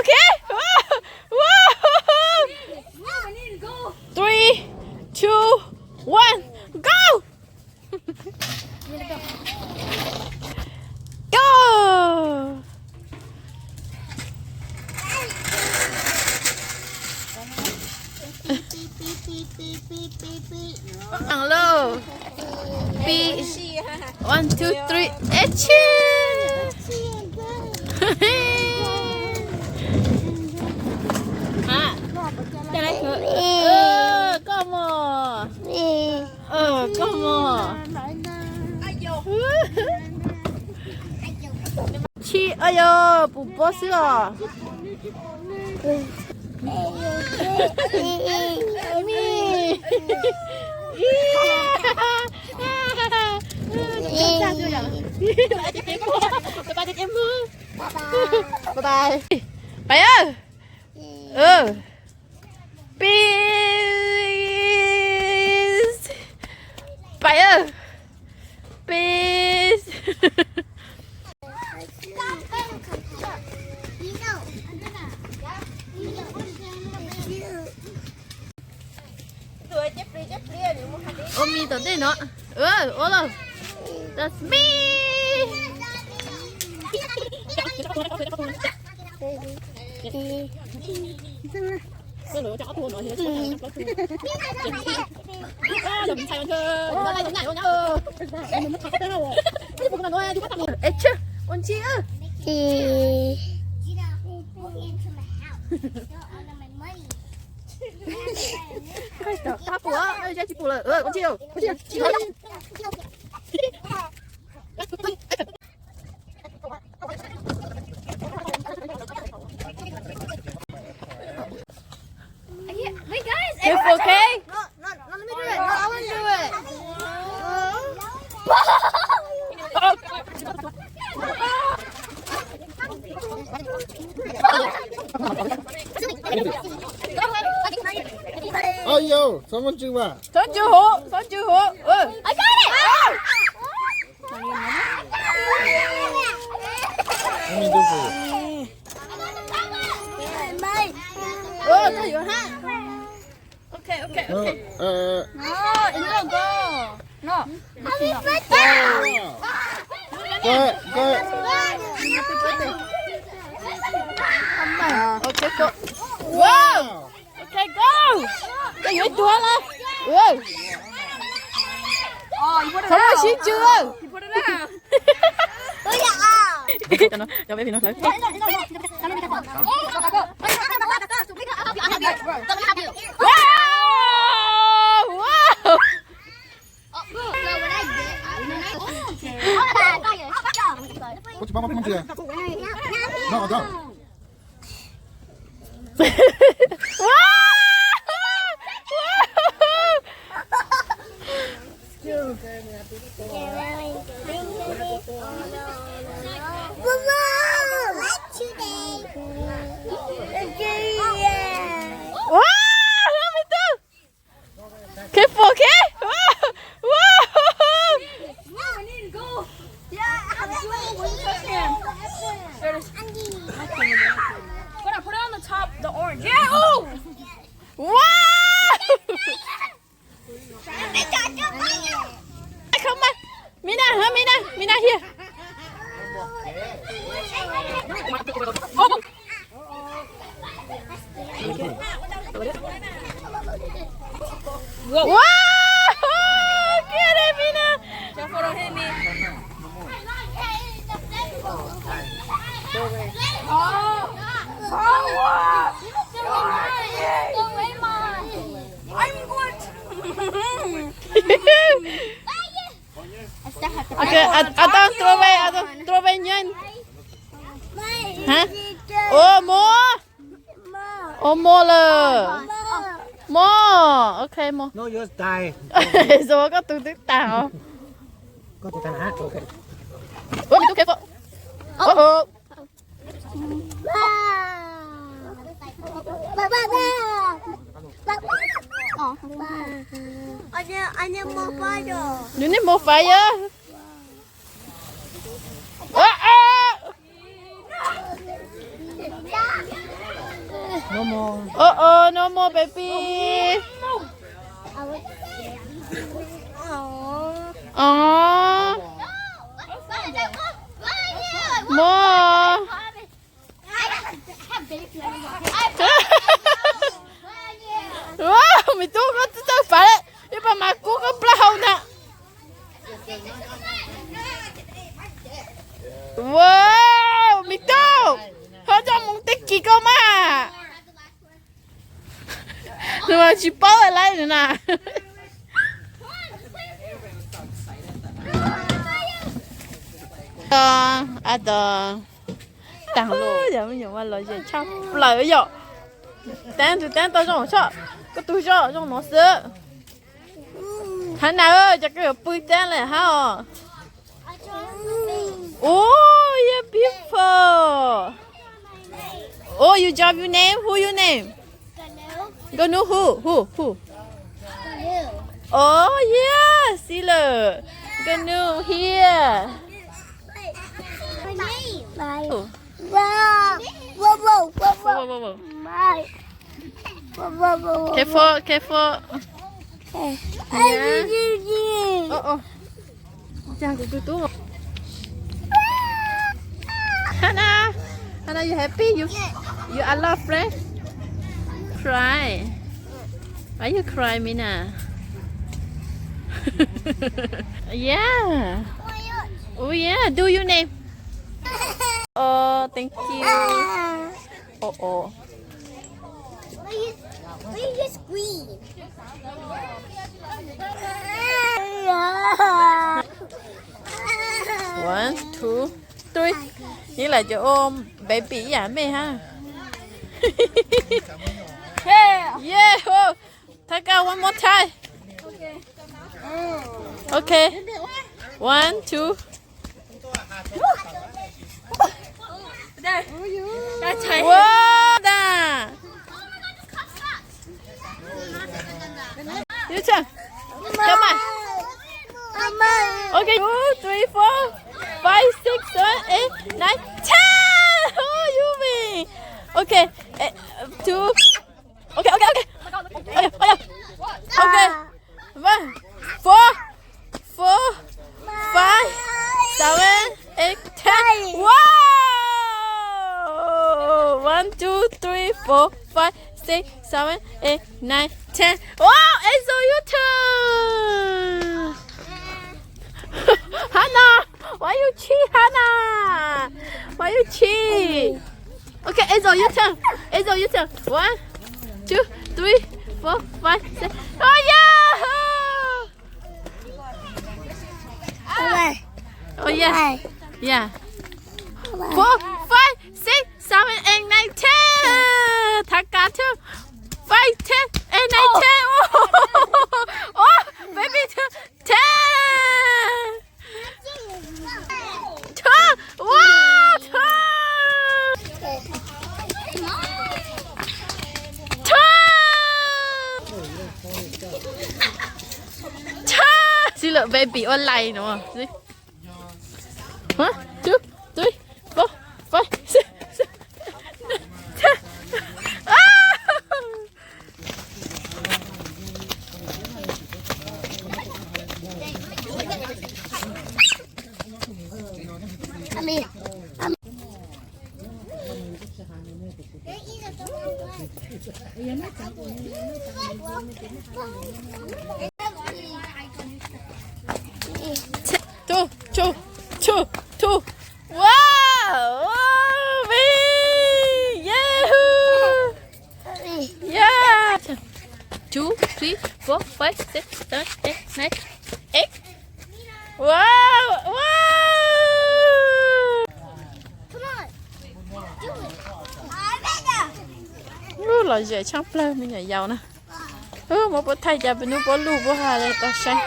okay? Whoa. 3, 2, 1, go! Go! Hello. P. 1, 2, 3. Action! À, cái này come on. Come on. Chi, ayo, bố sữa. Bye bye. Bye ơi. Peace. Bye ơi. Peace. Ôm mi tới đây nữa. Ôm rồi. That's me. Ta của ơi chị phụ là con chiều Wait, guys! You okay? No, let me do it. No, I want to do it. Oh, yo, someone do that. Son chưa hộ. I got it! Let me do for you. Cho you ha. Okay. No, No, no, go. No. go. Okay, go. Wow. Okay, go. Cái dưới tua lên. Không có xin chưa? Tôi dạ. Cho bé Phi nó lấy. Wow! Có chụp bóng chưa? No, don't. Careful, okay? Gonna put it on the top, the orange. Yeah! Oh! Wow! Come on. Mina here. Wow! Get it, Mina. Careful, don't hit me. Okay, atau throw away nhanh. Hả? Mua là. Mua. Okay, mua. No, yours die. Rồi có từ tiếng Tàu. Có từ Tàu hát. Okay. Be careful. I need more fire. You need more fire. No more. Oh, no more baby. Oh, more. Wow, mình tu có tôi phải đấy. Nhưng mà cô có plau nè. Wow, mình tu. Họ cho một tích kỳ cơ mà. Nhưng mà chỉ bao lại nữa nè. Ada tàng lô giờ mình dùng lời gì chắc lời rồi tên tao trong sợ cái túi sợ trong nó sợ hắn nào ơi chắc cái bụi tên này hả oh yeah beautiful oh you drop your name who your name Ganu who oh yeah Sila Ganu here Careful. Jangan tutup. Hannah, you happy? You are love friend? Cry. Why you cry, Mina? Yeah. Oh yeah. Do your name? Oh, thank you. Oh. Why you just scream? 1, 2, 3. Như là cho ôm baby à mẹ ha. Yeah. Oh. Take out one more time. Okay. 1, 2. Wow, da. Your turn. Come on. Okay. 2, 3, 4, 5, 6, 7, 8, 9, 10. Oh, you me. Okay. 2. Okay. Okay. 1, 4, 5, 7, 8, 10. Wow. 1, 2, 3, 4, 5, 6, 7, 8, 9, 10. Wow, Enzo, your turn. Hannah, why you cheat, Hannah? Why you cheat? Okay, Enzo, your turn. 1, 2, 3, 4, 5, 6. Oh yeah! Oh yeah. Yeah. 4, 5, 6, 7, 8, 9, 10. Taka 2, 5, 10, 8, 9, 10. Oh, baby 10. Turn. Wow, turn. Xin lỗi baby online đúng không? 1, 2, 3, 4, 5, 6, 7, 2. Wow! Oh, me! Yeah! 2, 3, 4, 5, 6, 7, 8, 9, 8. Wow! Come on. Do it. Là dễ chăm plơ mình nhảy giàu nè. Một bữa thay ra bên nước bó lù bó hà đây tao xanh.